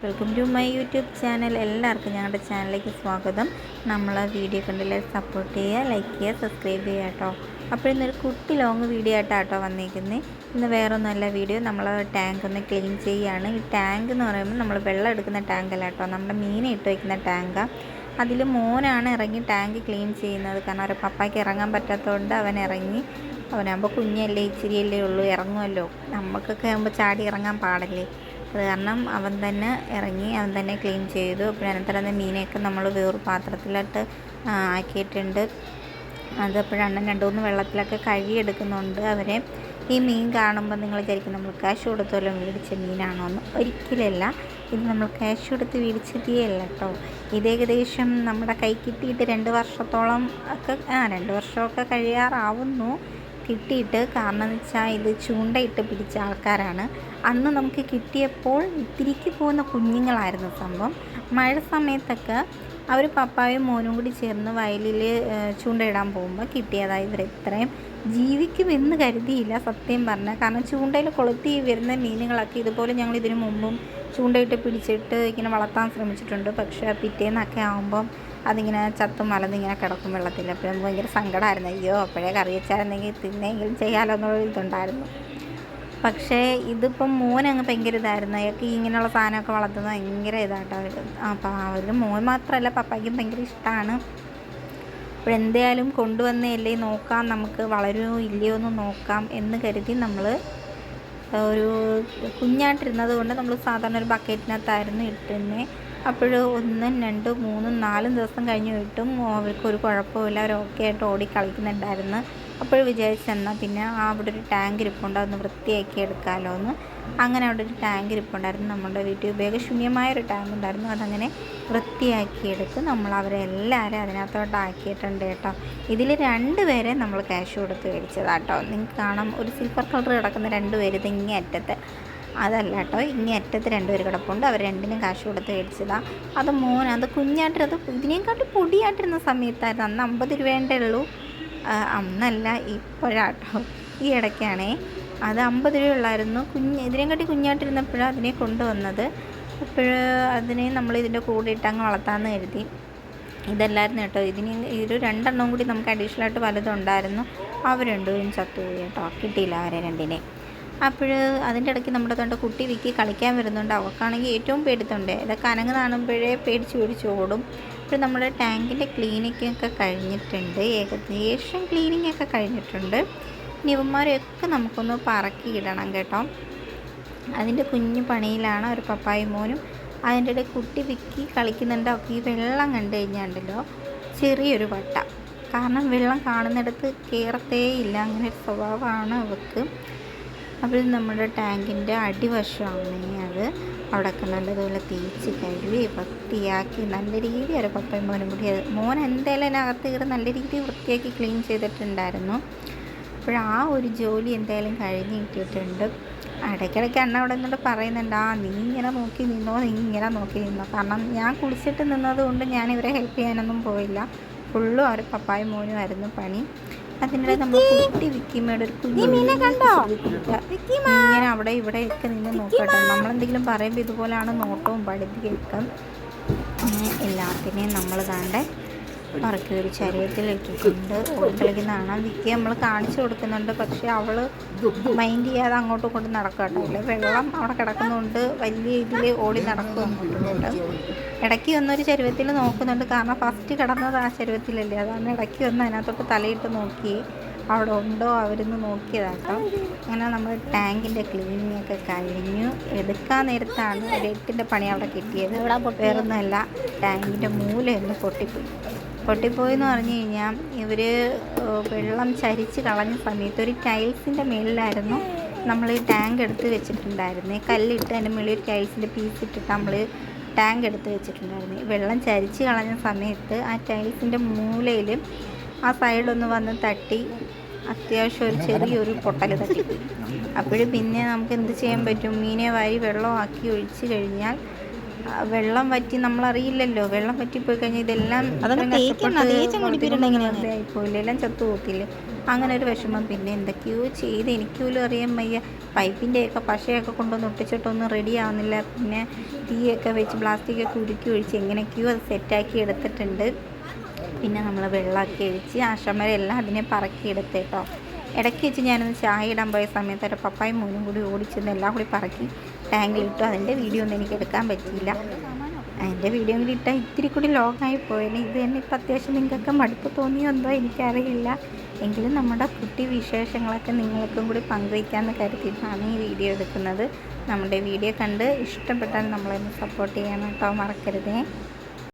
Welcome to my YouTube channel. എല്ലാവർക്കും ഞങ്ങളുടെ ചാനലിലേക്ക് സ്വാഗതം. നമ്മൾ വീഡിയോ കണ്ടില്ല സപ്പോർട്ട് ചെയ്യുക, ലൈക്ക് ചെയ്യുക, സബ്സ്ക്രൈബ് ചെയ്യുക കേട്ടോ. അപ്പോൾ ഇന്നൊരു കുട്ടി ലോങ് വീഡിയോ ആയിട്ടാട്ടോ വന്നിരിക്കുന്നത്. ഇന്ന് വേറെ ഒന്നുമല്ല വീഡിയോ, നമ്മൾ ടാങ്ക് ഒന്ന് ക്ലീൻ ചെയ്യുകയാണ്. ഈ ടാങ്ക് എന്ന് പറയുമ്പോൾ നമ്മൾ വെള്ളം എടുക്കുന്ന ടാങ്കല്ല കേട്ടോ, നമ്മുടെ മീനെ ഇട്ട് വയ്ക്കുന്ന ടാങ്കാണ്. അതിൽ മോനാണ് ഇറങ്ങി ടാങ്ക് ക്ലീൻ ചെയ്യുന്നത്. കാരണം അവരുടെ പപ്പായ്ക്ക് ഇറങ്ങാൻ പറ്റാത്തതുകൊണ്ട് അവൻ ഇറങ്ങി. അവനാകുമ്പോൾ കുഞ്ഞല്ലേ, ഇച്ചിരിയല്ലേ ഉള്ളൂ, ഇറങ്ങുമല്ലോ. നമുക്കൊക്കെ ആകുമ്പോൾ ചാടി ഇറങ്ങാൻ പാടല്ലേ. അത് കാരണം അവൻ തന്നെ ഇറങ്ങി, അവൻ തന്നെ ക്ലീൻ ചെയ്തു. അപ്പോൾ അതിനകത്ത് മീനെയൊക്കെ നമ്മൾ വേറൊരു പാത്രത്തിലോട്ട് ആക്കിയിട്ടുണ്ട്. അതപ്പോഴാണ് 2-3 വെള്ളത്തിലൊക്കെ കഴുകിയെടുക്കുന്നുണ്ട് അവരെ. ഈ മീൻ കാണുമ്പോൾ നിങ്ങൾ വിചാരിക്കും നമ്മൾ ക്യാഷ് കൊടുത്തോലും മേടിച്ച മീനാണോ എന്ന്. ഒരിക്കലല്ല, ഇത് നമ്മൾ ക്യാഷ് കൊടുത്ത് മേടിച്ചതേയല്ല കേട്ടോ. ഇത് ഏകദേശം നമ്മുടെ കൈ കിട്ടിയിട്ട് 2 വർഷത്തോളം ഒക്കെ 2 വർഷമൊക്കെ കഴിയാറാവുന്നു കിട്ടിയിട്ട്. കാരണം എന്ന് വെച്ചാൽ ഇത് ചൂണ്ടയിട്ട് പിടിച്ച ആൾക്കാരാണ്. അന്ന് നമുക്ക് കിട്ടിയപ്പോൾ ഇത്തിരിക്ക് പോകുന്ന കുഞ്ഞുങ്ങളായിരുന്നു സംഭവം. മഴ സമയത്തൊക്കെ അവർ പപ്പായും മോനും കൂടി ചേർന്ന് വയലിൽ ചൂണ്ടയിടാൻ പോകുമ്പോൾ കിട്ടിയതായി. ഇവർ ഇത്രയും ജീവിക്കുമെന്ന് കരുതിയില്ല സത്യം പറഞ്ഞാൽ. കാരണം ചൂണ്ടയിൽ കൊളുത്തി വരുന്ന മീനുകളൊക്കെ ഇതുപോലെ ഞങ്ങൾ ഇതിനു മുമ്പും ചൂണ്ടയിട്ട് പിടിച്ചിട്ട് ഇങ്ങനെ വളർത്താൻ ശ്രമിച്ചിട്ടുണ്ട്. പക്ഷേ പിറ്റേന്നൊക്കെ ആകുമ്പം അതിങ്ങനെ ചത്തും മലന്നിങ്ങനെ കിടക്കും വെള്ളത്തിൽ. അപ്പോൾ നമുക്ക് ഭയങ്കര സങ്കടമായിരുന്നു. അയ്യോ അപ്പോഴേ കറി വെച്ചായിരുന്നെങ്കിൽ തിന്നെങ്കിലും ചെയ്യാമല്ലോ എന്നുള്ള ഇതുണ്ടായിരുന്നു. പക്ഷേ ഇതിപ്പം മോനങ്ങ് ഭയങ്കര ഇതായിരുന്നു. അയാൾക്ക് ഇങ്ങനെയുള്ള സാധനമൊക്കെ വളർത്തുന്നത് ഭയങ്കര ഇതായിട്ടോ. അപ്പോൾ അവർ മോൻ മാത്രമല്ല പപ്പായ്ക്കും ഭയങ്കര ഇഷ്ടമാണ്. അപ്പോഴെന്തായാലും കൊണ്ടുവന്നതല്ലേ, നോക്കാം നമുക്ക് വളരുമോ ഇല്ലയോ എന്ന് നോക്കാം എന്ന് കരുതി നമ്മൾ ഒരു കുഞ്ഞായിട്ടിരുന്നത് കൊണ്ട് നമ്മൾ സാധാരണ ഒരു ബക്കറ്റിനകത്തായിരുന്നു ഇട്ടിരുന്നത്. അപ്പോൾ 1, 2, 3, 4 ദിവസം കഴിഞ്ഞ് കിട്ടും അവർക്കൊരു കുഴപ്പമില്ല, അവർ ഓക്കെ ആയിട്ട് ഓടി കളിക്കുന്നുണ്ടായിരുന്നു. അപ്പോൾ വിചാരിച്ചെന്നാൽ പിന്നെ അവിടെ ഒരു ടാങ്ക് ഇരിപ്പുണ്ട്, അതൊന്ന് വൃത്തിയാക്കി എടുക്കാമല്ലോ എന്ന്. അങ്ങനെ അവിടെ ഒരു ടാങ്ക് ഇരിപ്പുണ്ടായിരുന്നു, നമ്മുടെ വീട്ടിൽ ഉപയോഗശൂന്യമായൊരു ടാങ്ക് ഉണ്ടായിരുന്നു. അതങ്ങനെ വൃത്തിയാക്കിയെടുത്ത് നമ്മൾ അവരെല്ലാവരും അതിനകത്തോട്ട് ആക്കിയിട്ടുണ്ട് കേട്ടോ. ഇതിൽ 2 പേരെ നമ്മൾ ക്യാഷ് കൊടുത്ത് മേടിച്ചതാട്ടോ. നിങ്ങൾക്ക് കാണാം ഒരു സിൽവർ കളർ കിടക്കുന്ന 2 പേര് ഇത് ഇങ്ങേ അറ്റത്ത്. അതല്ല കേട്ടോ, ഇങ്ങേ അറ്റത്ത് 2 പേര് കിടപ്പുണ്ട്. അവർ 2നും കാശ് കൊടുത്ത് മേടിച്ചതാണ്. അത് മോൻ, അത് കുഞ്ഞായിട്ടത് ഇതിനേക്കാട്ടി പൊടിയായിട്ടിരുന്ന സമയത്തായിരുന്നു. അന്ന് 50 രൂപേണ്ടേ ഉള്ളൂ. അന്നല്ല ഇപ്പോഴാട്ടോ, ഈ ഇടയ്ക്കാണേ. അത് 50 രൂപയുള്ളായിരുന്നു. ഇതിനെക്കാട്ടി കുഞ്ഞായിട്ടിരുന്നപ്പോഴാണ് അതിനെ കൊണ്ടുവന്നത്. അപ്പോൾ അതിനെ നമ്മൾ ഇതിൻ്റെ കൂടെ ഇട്ടങ്ങ് വളർത്താമെന്ന് കരുതി. ഇതല്ലായിരുന്നു കേട്ടോ. ഒരു 2 എണ്ണം കൂടി നമുക്ക് അഡീഷണലായിട്ട് വലുതുണ്ടായിരുന്നു. അവർ 2 പേരും ചത്തുപോയി കേട്ടോ, കിട്ടിയില്ല അവരെ 2നെ. അപ്പോൾ അതിൻ്റെ ഇടയ്ക്ക് നമ്മുടെ തൊണ്ട കുട്ടി വിക്കി കളിക്കാൻ വരുന്നുണ്ട്. അവൾക്കാണെങ്കിൽ ഏറ്റവും പേടിത്തുണ്ട്. ഇതൊക്കെ അനങ്ങ് കാണുമ്പോഴേ പേടിച്ച് ഓടും. അപ്പോൾ നമ്മുടെ ടാങ്കിൻ്റെ ക്ലീനിങ്ങൊക്കെ കഴിഞ്ഞിട്ടുണ്ട്, ഏകദേശം ക്ലീനിങ്ങൊക്കെ കഴിഞ്ഞിട്ടുണ്ട്. ഇനി ഇവന്മാരെയൊക്കെ നമുക്കൊന്ന് പറക്കി ഇടണം കേട്ടോ. അതിൻ്റെ കുഞ്ഞു പണിയിലാണ് ഒരു പപ്പായും മോനും. അതിൻ്റെ ഇടയിൽ കുട്ടി വിക്കി കളിക്കുന്നുണ്ട്. അവൾക്ക് ഈ വെള്ളം കണ്ടു കഴിഞ്ഞാണ്ടല്ലോ ചെറിയൊരു വട്ട. കാരണം വെള്ളം കാണുന്നിടത്ത് കയറത്തേയില്ല, അങ്ങനെ ഒരു സ്വഭാവമാണ് അവൾക്ക്. അപ്പോൾ നമ്മുടെ ടാങ്കിൻ്റെ അടിവശമാണ് അത്. അവിടെയൊക്കെ നല്ലതുപോലെ തേച്ച് കഴുകി വൃത്തിയാക്കി നല്ല രീതിയിൽ ഒരു പപ്പയും മോനും കൂടി മോൻ എന്തായാലും അതിനകത്ത് കയറി നല്ല രീതിയിൽ വൃത്തിയാക്കി ക്ലീൻ ചെയ്തിട്ടുണ്ടായിരുന്നു. അപ്പോൾ ആ ഒരു ജോലി എന്തായാലും കഴിഞ്ഞ് കിട്ടിയിട്ടുണ്ട്. ഇടയ്ക്കിടയ്ക്ക് അണ്ണ അവിടെ നിന്നിട്ട് പറയുന്നുണ്ട്, നീ ഇങ്ങനെ നോക്കി നിന്നോ, നീ ഇങ്ങനെ നോക്കി നിന്നോ. കാരണം ഞാൻ കുളിച്ചിട്ട് നിന്നത് കൊണ്ട് ഞാൻ ഇവരെ ഹെൽപ്പ് ചെയ്യാനൊന്നും പോയില്ല. ഫുള്ളും അവർ പപ്പായും മോനും ആയിരുന്നു പണി. അതിനിടെ നമ്മൾ കുട്ടി വിക്കിമയുടെ ഒരു കുഞ്ഞു ഇങ്ങനെ അവിടെ ഇവിടെയൊക്കെ നിന്ന് നോക്കട്ടെ. നമ്മളെന്തെങ്കിലും പറയുമ്പോൾ ഇതുപോലെയാണ് നോട്ടവും പഠിപ്പിക്കുക. എല്ലാത്തിനെയും നമ്മൾ കണ്ടേ പറക്കി ഒരു ശരീരത്തിൽ ഇട്ടിട്ടുണ്ട്. ഓടിക്കളിക്കുന്നതാണ് വിക്കി. നമ്മൾ കാണിച്ചു കൊടുക്കുന്നുണ്ട്, പക്ഷേ അവൾ മൈൻഡ് ചെയ്യാതെ അങ്ങോട്ടും ഇങ്ങോട്ടും നടക്കട്ടോ. ഇല്ല, വെള്ളം അവിടെ കിടക്കുന്നതുകൊണ്ട് വലിയ ഇതിൽ ഓടി നടക്കും അങ്ങോട്ടും. ഇടയ്ക്ക് വന്നൊരു ചരുവത്തിൽ നോക്കുന്നുണ്ട്. കാരണം ഫസ്റ്റ് കിടന്നത് ആ ചരുവത്തിലല്ലേ, അതാണ് ഇടയ്ക്ക് വന്ന് അതിനകത്തോട്ട് തലയിട്ട് നോക്കി അവിടെ ഉണ്ടോ അവരൊന്ന് നോക്കിയതാട്ടോ. അങ്ങനെ നമ്മൾ ടാങ്കിൻ്റെ ക്ലീനിങ്ങൊക്കെ കഴിഞ്ഞു. എടുക്കാൻ നേരത്താണ് ഒരു 8ൻ്റെ പണി അവിടെ കിട്ടിയത്. വേറൊന്നുമല്ല, ടാങ്കിൻ്റെ മൂലയൊന്ന് പൊട്ടിപ്പോയി എന്ന് പറഞ്ഞു കഴിഞ്ഞാൽ ഇവർ വെള്ളം ചരിച്ച് കളഞ്ഞ സമയത്ത് ഒരു ടൈൽസിൻ്റെ മേളിലായിരുന്നു നമ്മൾ ഈ ടാങ്ക് എടുത്ത് വെച്ചിട്ടുണ്ടായിരുന്നു. കല്ലിട്ട് അതിൻ്റെ മുകളിൽ ഒരു ടൈൽസിൻ്റെ പീസ് ഇട്ടിട്ട് നമ്മൾ ടാങ്ക് എടുത്ത് വെച്ചിട്ടുണ്ടായിരുന്നു. വെള്ളം ചരിച്ച് കളഞ്ഞ സമയത്ത് ആ ടൈൽസിൻ്റെ മൂലയിൽ ആ സൈഡൊന്ന് വന്ന് തട്ടി അത്യാവശ്യം ഒരു ചെറിയൊരു പൊട്ടൽ തട്ടിപ്പോയി. അപ്പോഴും പിന്നെ നമുക്ക് എന്ത് ചെയ്യാൻ പറ്റും? മീനെ വാരി വെള്ളമാക്കി ഒഴിച്ച് കഴിഞ്ഞാൽ വെള്ളം വറ്റി നമ്മളറിയില്ലല്ലോ. വെള്ളം വറ്റിപ്പോയി കഴിഞ്ഞാൽ ഇതെല്ലാം ആയിപ്പോയില്ല, എല്ലാം ചത്തു പോക്കില്ലേ. അങ്ങനെ ഒരു വിഷമം. പിന്നെ എന്തൊക്കെയോ ചെയ്ത് എനിക്ക് പോലും അറിയാൻ വയ്യ. പൈപ്പിൻ്റെയൊക്കെ പശയൊക്കെ കൊണ്ടുവന്ന് ഒട്ടിച്ചിട്ടൊന്നും റെഡി ആവുന്നില്ല. പിന്നെ തീയൊക്കെ വെച്ച് പ്ലാസ്റ്റിക്കൊക്കെ ഉരുക്കി ഒഴിച്ച് എങ്ങനെയൊക്കെയോ അത് സെറ്റാക്കി എടുത്തിട്ടുണ്ട്. പിന്നെ നമ്മൾ വെള്ളമൊക്കെ ഒഴിച്ച് ആശാന്മാരെ എല്ലാം അതിനെ പറക്കി എടുത്തേട്ടോ. ഇടയ്ക്ക് വെച്ച് ഞാനൊന്ന് ചായ ഇടാൻ പോയ സമയത്ത് ഒരു പപ്പായും മോനും കൂടി ഓടിച്ചെന്ന് എല്ലാം കൂടി പറക്കി ടാങ്കിലിട്ടു. അതിൻ്റെ വീഡിയോ ഒന്നും എനിക്ക് എടുക്കാൻ പറ്റിയില്ല. അതിൻ്റെ വീഡിയോ കൂടി ഇട്ടാൽ ഇത്തിരി കൂടി ലോങ്ങായി പോയേനെ. ഇത് തന്നെ ഇപ്പം അത്യാവശ്യം നിങ്ങൾക്കൊക്കെ മടുപ്പ് തോന്നിയോ എന്തോ എനിക്കറിയില്ല. എങ്കിലും നമ്മുടെ കുട്ടി വിശേഷങ്ങളൊക്കെ നിങ്ങൾക്കും കൂടി പങ്കുവയ്ക്കാമെന്ന് കരുതിയിട്ടാണ് ഈ വീഡിയോ എടുക്കുന്നത്. നമ്മുടെ വീഡിയോ കണ്ട് ഇഷ്ടപ്പെട്ടാൽ നമ്മളൊന്ന് സപ്പോർട്ട് ചെയ്യണം കേട്ടോ, മറക്കരുതേ.